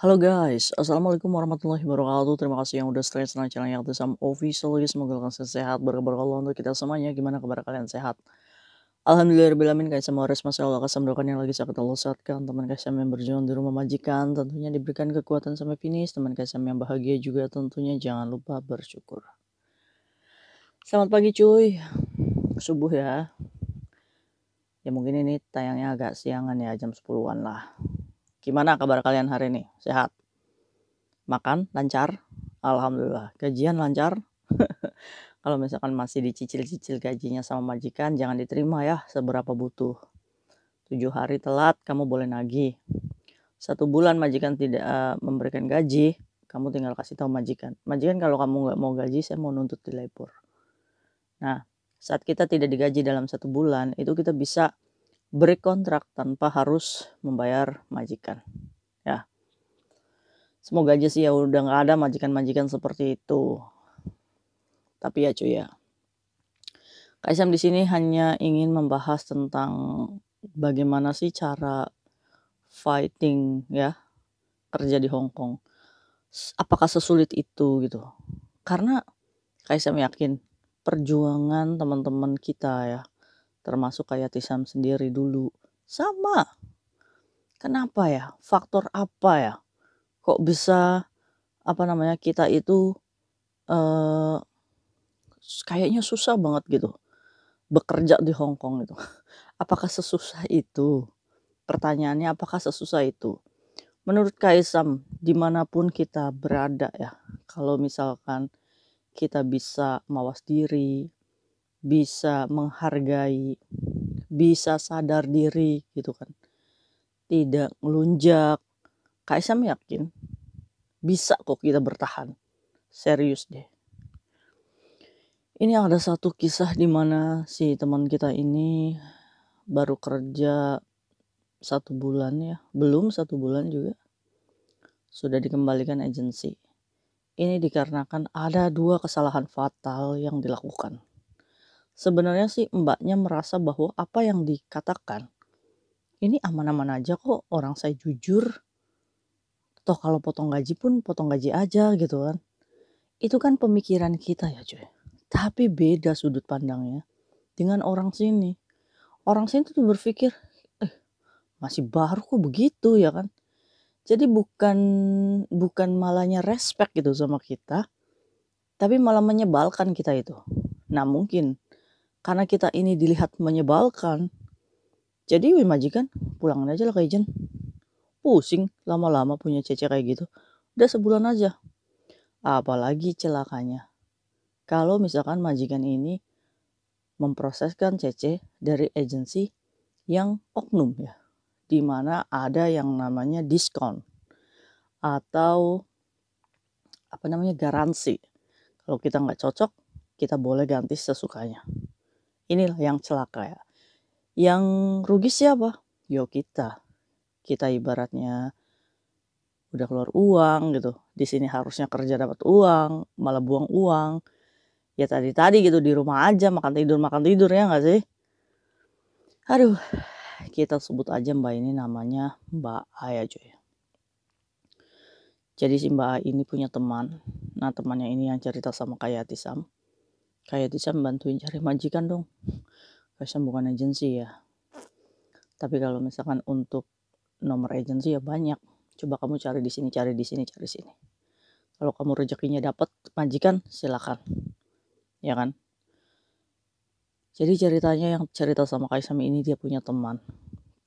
Halo guys, Assalamualaikum warahmatullahi wabarakatuh. Terima kasih yang udah stay di channel yang Sam Official. Semoga kalian sehat, berkabar Allah untuk kita semuanya. Gimana kabar kalian, sehat? Alhamdulillahirobbilalamin. Guys, semua res masya Allah kesembuhan yang lagi sakit Allah sehatkan. Teman guys yang berjuang di rumah majikan tentunya diberikan kekuatan sampai finish. Teman guys yang bahagia juga tentunya jangan lupa bersyukur. Selamat pagi cuy, subuh ya. Ya mungkin ini tayangnya agak siangan ya, jam 10-an lah. Gimana kabar kalian hari ini? Sehat? Makan lancar? Alhamdulillah. Gajian lancar? Kalau misalkan masih dicicil-cicil gajinya sama majikan, jangan diterima ya seberapa butuh. 7 hari telat, kamu boleh nagih. 1 bulan majikan tidak memberikan gaji, kamu tinggal kasih tahu majikan. Majikan kalau kamu nggak mau gaji, saya mau nuntut di labor. Nah, saat kita tidak digaji dalam 1 bulan, itu kita bisa break kontrak tanpa harus membayar majikan. Ya, semoga aja sih ya udah nggak ada majikan-majikan seperti itu. Tapi ya cuy ya, Kak Isam di sini hanya ingin membahas tentang bagaimana sih cara fighting ya kerja di Hong Kong. Apakah sesulit itu gitu? Karena Kak Isam yakin perjuangan teman-teman kita ya, termasuk kayak Tisam sendiri dulu sama. Kenapa ya? Faktor apa ya? Kok bisa kita itu kayaknya susah banget gitu bekerja di Hong Kong itu. Apakah sesusah itu? Pertanyaannya apakah sesusah itu? Menurut Kaisam, dimanapun kita berada ya, kalau misalkan kita bisa mawas diri, bisa menghargai, bisa sadar diri gitu kan, tidak melunjak, Kaisam yakin bisa kok kita bertahan. Serius deh. Ini ada satu kisah di mana si teman kita ini baru kerja 1 bulan ya, belum 1 bulan juga sudah dikembalikan agensi. Ini dikarenakan ada 2 kesalahan fatal yang dilakukan. Sebenarnya sih mbaknya merasa bahwa apa yang dikatakan ini aman-aman aja kok, orang saya jujur. Toh kalau potong gaji pun potong gaji aja gitu kan. Itu kan pemikiran kita ya cuy. Tapi beda sudut pandangnya dengan orang sini. Orang sini tuh berpikir, masih baru kok begitu ya kan. Jadi bukan malahnya respect gitu sama kita, tapi malah menyebalkan kita itu. Nah mungkin karena kita ini dilihat menyebalkan, jadi majikan pulangin aja lah ke ijen. Pusing lama-lama punya cece kayak gitu. Udah sebulan aja. Apalagi celakanya, kalau misalkan majikan ini memproseskan cece dari agensi yang oknum ya, dimana ada yang namanya diskon atau garansi. Kalau kita nggak cocok, kita boleh ganti sesukanya. Inilah yang celaka ya. Yang rugi siapa? Yo kita. Kita ibaratnya udah keluar uang gitu. Di sini harusnya kerja dapat uang, malah buang uang. Ya tadi gitu di rumah aja makan tidur ya nggak sih? Aduh, kita sebut aja Mbak ini namanya Mbak A ya cuy. Jadi si Mbak A ini punya teman. Nah temannya ini yang cerita sama kayak Tisam. Kayak Tisam bantuin cari majikan dong. Tisam bukan agensi ya. Tapi kalau misalkan untuk nomor agensi ya banyak. Coba kamu cari di sini, cari di sini, cari sini. Kalau kamu rezekinya dapat majikan, silakan. Ya kan? Jadi ceritanya yang cerita sama Kaisam ini dia punya teman.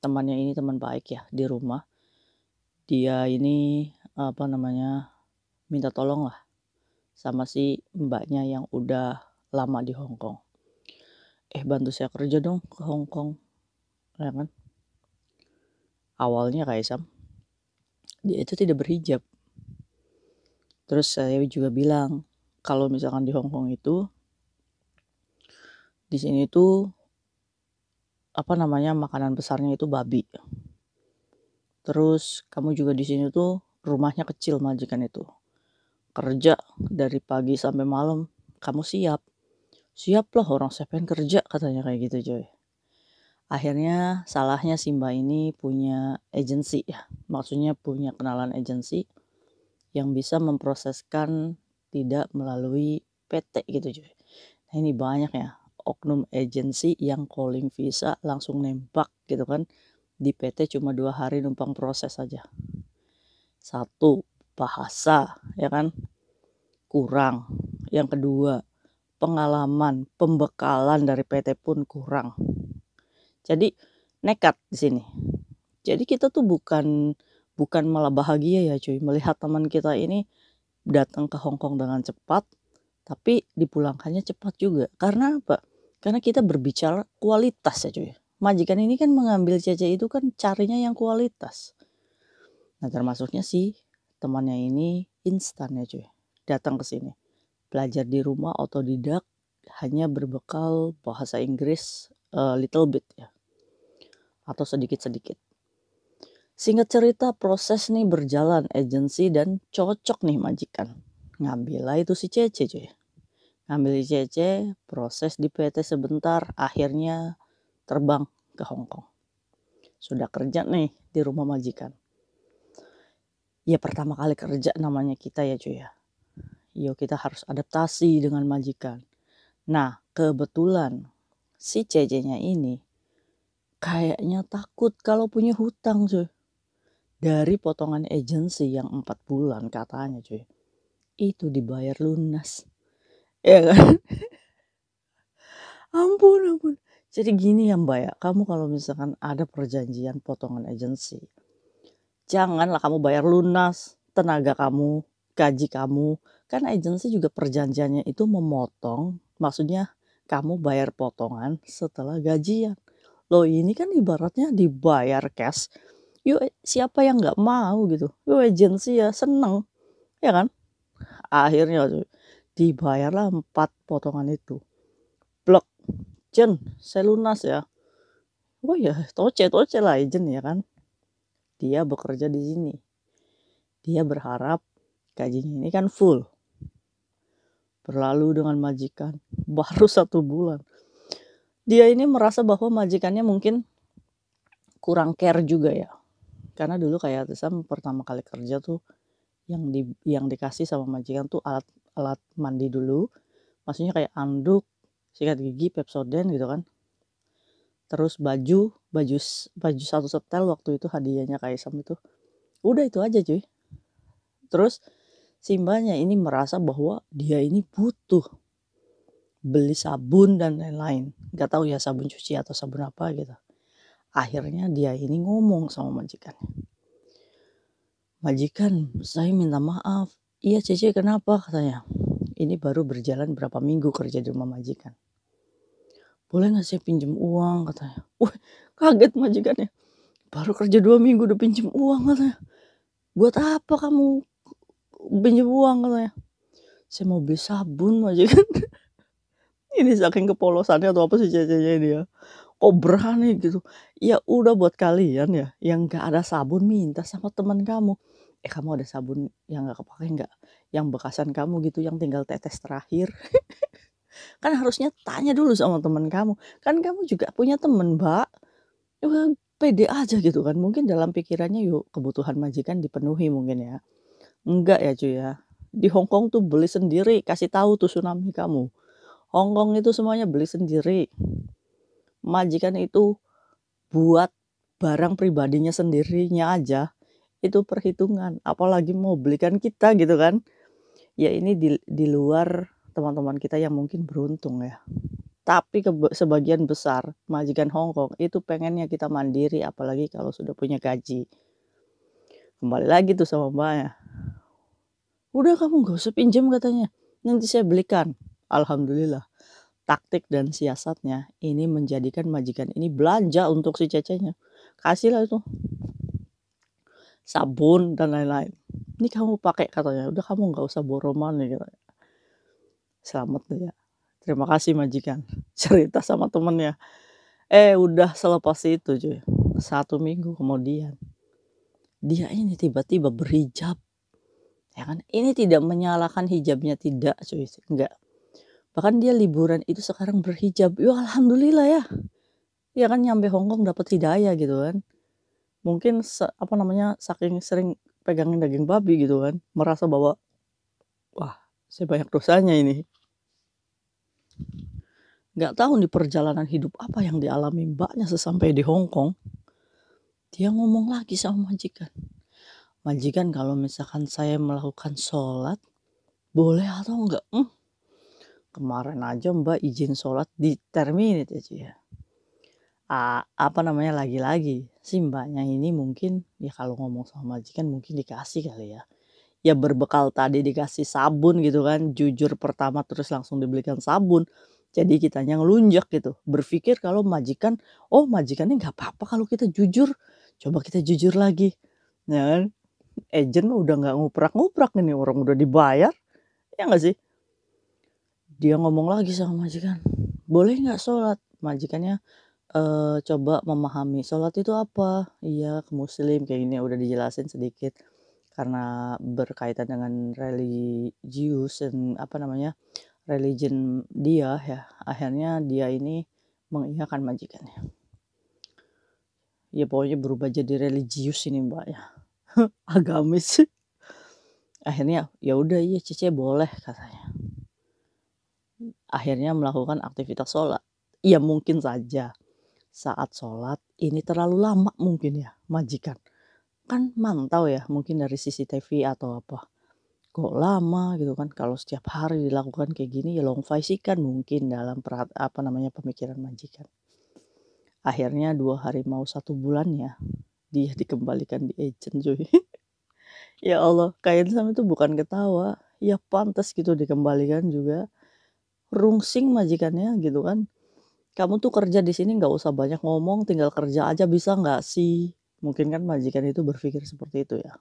Temannya ini teman baik ya di rumah. Dia ini minta tolong lah sama si mbaknya yang udah lama di Hong Kong. Bantu saya kerja dong ke Hong Kong. Ya kan? Awalnya Kaisam dia itu tidak berhijab. Terus saya juga bilang kalau misalkan di Hong Kong itu di sini tuh makanan besarnya itu babi. Terus kamu juga di sini tuh rumahnya kecil majikan itu. Kerja dari pagi sampai malam, kamu siap. Siap lah orang saya pengen kerja katanya kayak gitu coy. Akhirnya salahnya si Mbak ini punya agensi ya, maksudnya punya kenalan agensi yang bisa memproseskan tidak melalui PT gitu cuy. Nah ini banyak ya oknum agensi yang calling visa langsung nembak gitu kan, di PT cuma 2 hari numpang proses saja. Satu, bahasa ya kan, kurang. Yang kedua, pengalaman, pembekalan dari PT pun kurang. Jadi nekat di sini. Jadi kita tuh bukan malah bahagia ya cuy, melihat teman kita ini datang ke Hong Kong dengan cepat, tapi dipulangkannya cepat juga. Karena apa? Karena kita berbicara kualitas ya cuy. Majikan ini kan mengambil CC itu kan carinya yang kualitas. Nah termasuknya si temannya ini instan ya cuy. Datang ke sini. Belajar di rumah otodidak hanya berbekal bahasa Inggris little bit ya. Atau sedikit-sedikit. Singkat cerita proses nih berjalan agensi dan cocok nih majikan. Ngambillah itu si Cece cuy. Ngambil Cece, proses di PT sebentar, akhirnya terbang ke Hong Kong. Sudah kerja nih di rumah majikan. Ya pertama kali kerja namanya kita ya cuy ya. Yo kita harus adaptasi dengan majikan. Nah kebetulan si Cece-nya ini kayaknya takut kalau punya hutang cuy. Dari potongan agensi yang 4 bulan katanya cuy. Itu dibayar lunas. Ya kan? Ampun. Jadi gini ya Mbak ya, kamu kalau misalkan ada perjanjian potongan agensi, janganlah kamu bayar lunas tenaga kamu, gaji kamu. Kan agensi juga perjanjiannya itu memotong, maksudnya kamu bayar potongan setelah gajian. Loh ini kan ibaratnya dibayar cash. Yuk siapa yang nggak mau gitu? Yuk agensi ya seneng, ya kan? Akhirnya dibayarlah 4 potongan itu. Blok, Jen, saya lunas ya. Oh ya, toce lah Jen ya kan. Dia bekerja di sini. Dia berharap gajinya ini kan full. Berlalu dengan majikan baru 1 bulan. Dia ini merasa bahwa majikannya mungkin kurang care juga ya. Karena dulu kayak Tisam pertama kali kerja tuh yang dikasih sama majikan tuh alat mandi dulu. Maksudnya kayak anduk, sikat gigi, Pepsodent gitu kan. Terus baju satu setel waktu itu hadiahnya Kaisam itu. Udah itu aja cuy. Terus si Mbaknya ini merasa bahwa dia ini butuh beli sabun dan lain-lain. Gak tahu ya sabun cuci atau sabun apa gitu. Akhirnya dia ini ngomong sama majikan. Majikan, saya minta maaf. Iya Cece kenapa katanya. Ini baru berjalan berapa minggu kerja di rumah majikan. Boleh gak saya pinjem uang katanya. Wah kaget majikannya. Baru kerja 2 minggu udah pinjem uang katanya. Buat apa kamu pinjem uang katanya. Saya mau beli sabun majikan. Ini saking kepolosannya atau apa sih Cece-nya ini ya. Kok berani gitu. Ya udah buat kalian ya yang gak ada sabun minta sama teman kamu. Kamu ada sabun yang gak kepake gak? Yang bekasan kamu gitu yang tinggal tetes terakhir. Kan harusnya tanya dulu sama teman kamu. Kan kamu juga punya teman Mbak. Pede aja gitu kan. Mungkin dalam pikirannya yuk kebutuhan majikan dipenuhi mungkin ya. Enggak ya cuy ya. Di Hong Kong tuh beli sendiri. Kasih tahu tuh tsunami kamu. Hong Kong itu semuanya beli sendiri. Majikan itu buat barang pribadinya sendirinya aja. Itu perhitungan. Apalagi mau belikan kita gitu kan. Ya ini di luar teman-teman kita yang mungkin beruntung ya. Tapi sebagian besar majikan Hong Kong itu pengennya kita mandiri apalagi kalau sudah punya gaji. Kembali lagi tuh sama Mbaknya. Udah kamu gak usah pinjam katanya. Nanti saya belikan. Alhamdulillah. Taktik dan siasatnya ini menjadikan majikan ini belanja untuk si Cecenya. Kasihlah itu. Sabun dan lain-lain. Ini kamu pakai katanya. Udah kamu gak usah borrow money katanya. Selamat tuh ya. Terima kasih majikan. Cerita sama temennya. Udah selepas itu cuy. 1 minggu kemudian. Dia ini tiba-tiba berhijab. Ya kan? Ini tidak menyalahkan hijabnya tidak cuy. Enggak. Bahkan dia liburan itu sekarang berhijab. Ya alhamdulillah ya. Ya kan nyampe Hongkong dapat hidayah gitu kan. Mungkin apa namanya, saking sering pegangin daging babi gitu kan, merasa bahwa, "Wah, saya banyak dosanya ini." Nggak tahu nih perjalanan hidup apa yang dialami Mbaknya sesampai di Hongkong, dia ngomong lagi sama majikan, "Majikan kalau misalkan saya melakukan sholat, boleh atau enggak?" Kemarin aja Mbak izin sholat di-terminate ya, Ci, ya. Apa namanya, lagi-lagi si Mbaknya ini mungkin ya kalau ngomong sama majikan mungkin dikasih kali ya. Ya berbekal tadi dikasih sabun gitu kan, jujur pertama terus langsung dibelikan sabun. Jadi kitanya ngelunjak gitu, berpikir kalau majikan, oh majikannya nggak apa-apa kalau kita jujur, coba kita jujur lagi. Ya kan, agent mah udah nggak nguprak-nguprak ini, orang udah dibayar, ya nggak sih? Dia ngomong lagi sama majikan, "Boleh nggak sholat?" Majikannya, coba memahami, "Sholat itu apa?" "Iya, ke muslim," kayak gini, udah dijelasin sedikit. Karena berkaitan dengan religius dan apa namanya, religion dia ya, akhirnya dia ini mengiyakan majikannya. Ya pokoknya berubah jadi religius ini Mbak ya, agamis. Akhirnya, "Ya udah iya Cice boleh," katanya. Akhirnya melakukan aktivitas sholat. Ya mungkin saja saat sholat ini terlalu lama mungkin ya majikan, kan mantau ya mungkin dari CCTV atau apa. Kok lama gitu kan, kalau setiap hari dilakukan kayak gini ya long sih kan mungkin dalam apa namanya, pemikiran majikan. Akhirnya 2 hari mau 1 bulannya, dia dikembalikan di agent cuy. Ya Allah, kain Sam itu bukan ketawa, ya pantas gitu dikembalikan juga. Rungsing majikannya gitu kan, "Kamu tuh kerja di sini nggak usah banyak ngomong, tinggal kerja aja bisa nggak sih?" Mungkin kan majikan itu berpikir seperti itu ya.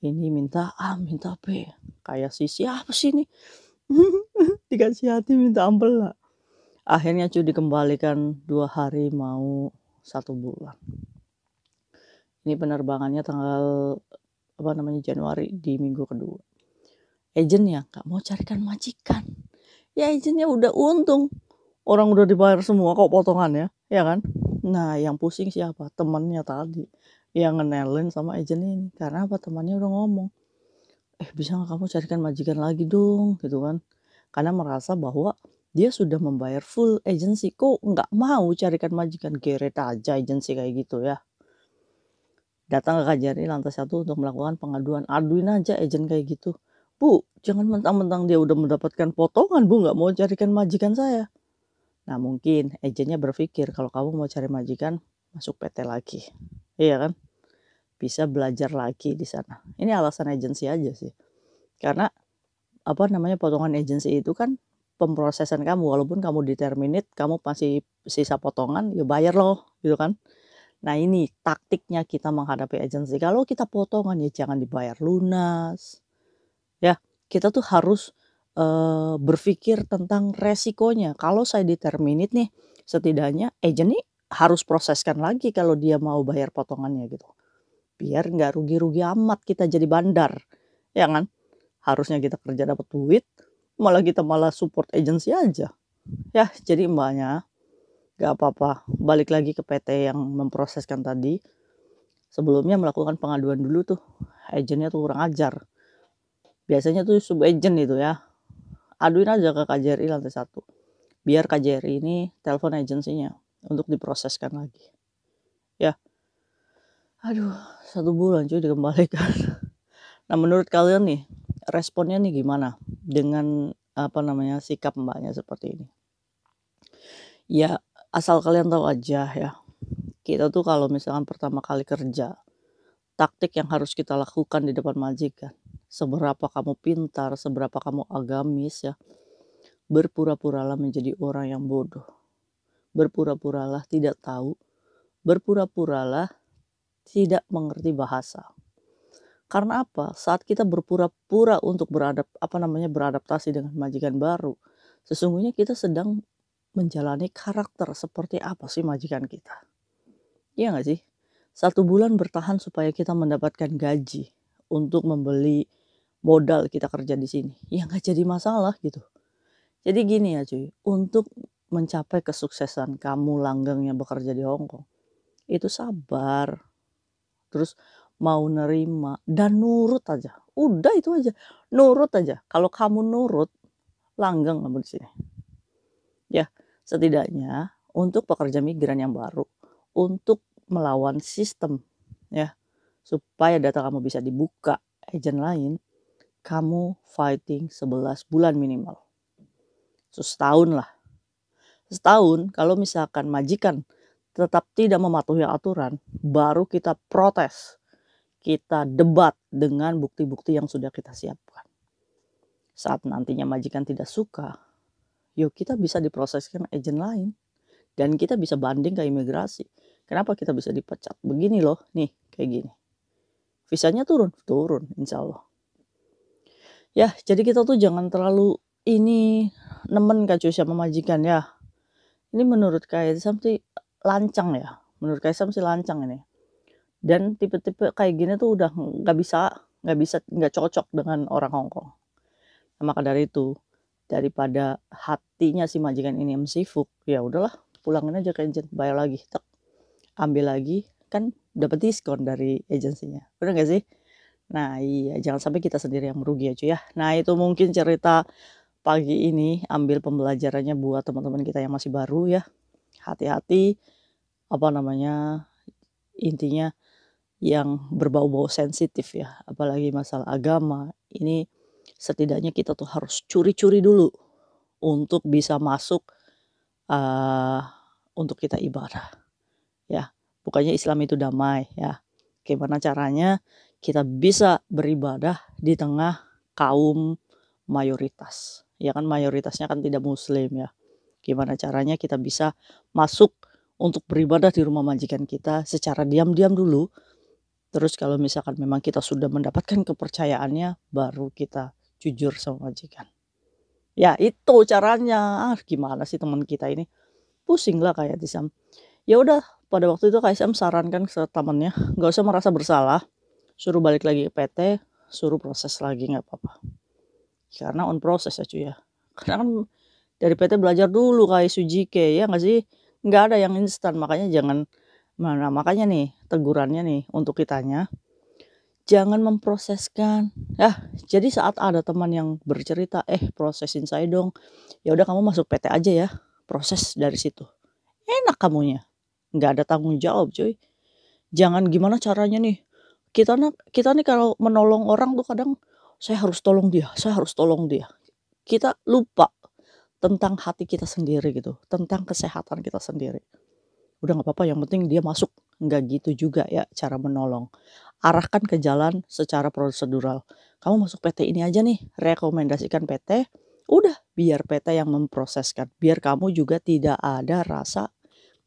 Ini minta A, minta B, kayak si siapa sih ini? Dikasih hati minta ampela. Akhirnya cuy dikembalikan 2 hari mau 1 bulan. Ini penerbangannya tanggal, apa namanya, Januari di minggu kedua. Agent-nya nggak mau carikan majikan. Ya agent-nya udah untung, orang udah dibayar semua kok potongannya, ya kan? Nah yang pusing siapa? Temennya tadi, yang ngenelin sama agent ini. Karena apa? Temannya udah ngomong, "Eh bisa nggak kamu carikan majikan lagi dong?" Gitu kan. Karena merasa bahwa dia sudah membayar full agensi, kok nggak mau carikan majikan, geret aja agensi kayak gitu ya. Datang ke KJRI lantai 1 untuk melakukan pengaduan, aduin aja agent kayak gitu. "Bu, jangan mentang-mentang dia udah mendapatkan potongan Bu, nggak mau carikan majikan saya." Nah mungkin agentnya berpikir kalau kamu mau cari majikan, masuk PT lagi, iya kan? Bisa belajar lagi di sana. Ini alasan agensi aja sih. Karena apa namanya, potongan agensi itu kan pemrosesan kamu, walaupun kamu di-terminate, kamu masih sisa potongan, ya bayar loh, gitu kan. Nah ini taktiknya kita menghadapi agensi, kalau kita potongan ya jangan dibayar lunas, ya. Kita tuh harus, berpikir tentang resikonya, kalau saya di-terminate nih, setidaknya agent nih harus proseskan lagi kalau dia mau bayar potongannya gitu. Biar nggak rugi-rugi amat kita jadi bandar, ya kan? Harusnya kita kerja dapat duit, malah support agensi aja. Ya jadi Mbaknya, nggak apa-apa, balik lagi ke PT yang memproseskan tadi, sebelumnya melakukan pengaduan dulu tuh, agentnya tuh kurang ajar. Biasanya tuh sub-agent itu ya, aduin aja ke KJRI lantai 1, biar KJRI ini telepon agensinya untuk diproseskan lagi. Ya, aduh 1 bulan cuy dikembalikan. Nah menurut kalian nih, responnya nih gimana dengan, apa namanya, sikap Mbaknya seperti ini? Ya, asal kalian tahu aja ya, kita tuh kalau misalkan pertama kali kerja, taktik yang harus kita lakukan di depan majikan, seberapa kamu pintar, seberapa kamu agamis ya, berpura-puralah menjadi orang yang bodoh, berpura-puralah tidak tahu, berpura-puralah tidak mengerti bahasa. Karena apa? Saat kita berpura-pura untuk beradaptasi dengan majikan baru, sesungguhnya kita sedang menjalani karakter seperti apa sih majikan kita. Iya nggak sih? 1 bulan bertahan supaya kita mendapatkan gaji untuk membeli modal kita kerja di sini. Ya nggak jadi masalah gitu. Jadi gini ya cuy, untuk mencapai kesuksesan kamu langgengnya bekerja di Hong Kong, itu sabar, terus mau nerima dan nurut aja. Udah itu aja, nurut aja. Kalau kamu nurut, langgeng kamu di sini. Ya, setidaknya untuk pekerja migran yang baru, untuk melawan sistem ya, supaya data kamu bisa dibuka agen lain, kamu fighting 11 bulan minimal. Setahun lah. Setahun kalau misalkan majikan tetap tidak mematuhi aturan, baru kita protes. Kita debat dengan bukti-bukti yang sudah kita siapkan. Saat nantinya majikan tidak suka, yuk kita bisa diproseskan agen lain. Dan kita bisa banding ke imigrasi. Kenapa kita bisa dipecat? Begini loh, nih kayak gini. Visanya turun, insya Allah. Ya, jadi kita tuh jangan terlalu ini nemen Kak cuy sama majikan ya. Ini menurut Kak Sam sih lancang ya. Menurut Kak Sam sih lancang ini. Dan tipe-tipe kayak gini tuh udah nggak cocok dengan orang Hong Kong. Nah, maka dari itu, daripada hatinya si majikan ini mensifuk, ya udahlah pulangin aja ke agen, bayar lagi, tek, ambil lagi, kan dapat diskon dari agensinya, bener gak sih? Nah iya, jangan sampai kita sendiri yang merugi ya cuy ya. Nah itu mungkin cerita pagi ini, ambil pembelajarannya buat teman-teman kita yang masih baru ya. Hati-hati, apa namanya, intinya yang berbau-bau sensitif ya, apalagi masalah agama, ini setidaknya kita tuh harus curi-curi dulu untuk bisa masuk untuk kita ibadah ya. Bukannya Islam itu damai ya. Gimana caranya kita bisa beribadah di tengah kaum mayoritas. Ya kan mayoritasnya kan tidak muslim ya. Gimana caranya kita bisa masuk untuk beribadah di rumah majikan kita secara diam-diam dulu. Terus kalau misalkan memang kita sudah mendapatkan kepercayaannya, baru kita jujur sama majikan. Ya itu caranya. Gimana sih teman kita ini? Pusing lah kayak Tisam. Ya udah, pada waktu itu Kak Sam sarankan ke temannya, nggak usah merasa bersalah, suruh balik lagi ke PT, suruh proses lagi nggak apa-apa. Karena on proses ya cuy ya. Karena kan dari PT belajar dulu kayak Sujike ya nggak sih? Nggak ada yang instan, makanya jangan makanya nih tegurannya nih untuk kitanya, jangan memproseskan. Jadi saat ada teman yang bercerita, prosesin saya dong. Ya udah kamu masuk PT aja ya, proses dari situ. Enak kamunya. Nggak ada tanggung jawab cuy. Jangan gimana caranya nih. Kita nih kalau menolong orang tuh kadang saya harus tolong dia. Kita lupa tentang hati kita sendiri gitu, tentang kesehatan kita sendiri. Udah nggak apa-apa, yang penting dia masuk. Nggak gitu juga ya cara menolong. Arahkan ke jalan secara prosedural. Kamu masuk PT ini aja nih, rekomendasikan PT. Udah, biar PT yang memproseskan. Biar kamu juga tidak ada rasa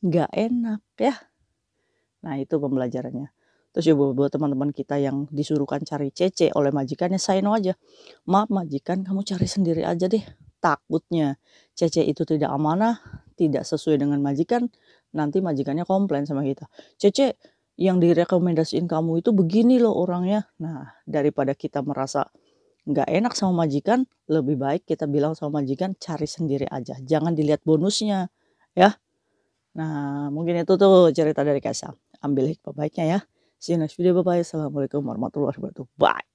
nggak enak ya. Nah itu pembelajarannya. Terus juga buat teman-teman kita yang disuruhkan cari CC oleh majikannya, say no aja. Maaf majikan, kamu cari sendiri aja deh. Takutnya CC itu tidak amanah, tidak sesuai dengan majikan, nanti majikannya komplain sama kita. CC yang direkomendasiin kamu itu begini loh orangnya. Nah daripada kita merasa nggak enak sama majikan, lebih baik kita bilang sama majikan cari sendiri aja. Jangan dilihat bonusnya ya. Nah mungkin itu tuh cerita dari Kak Sam. Ambil hikmah baiknya ya. See you next video. Bye-bye. Assalamualaikum warahmatullahi wabarakatuh. Bye.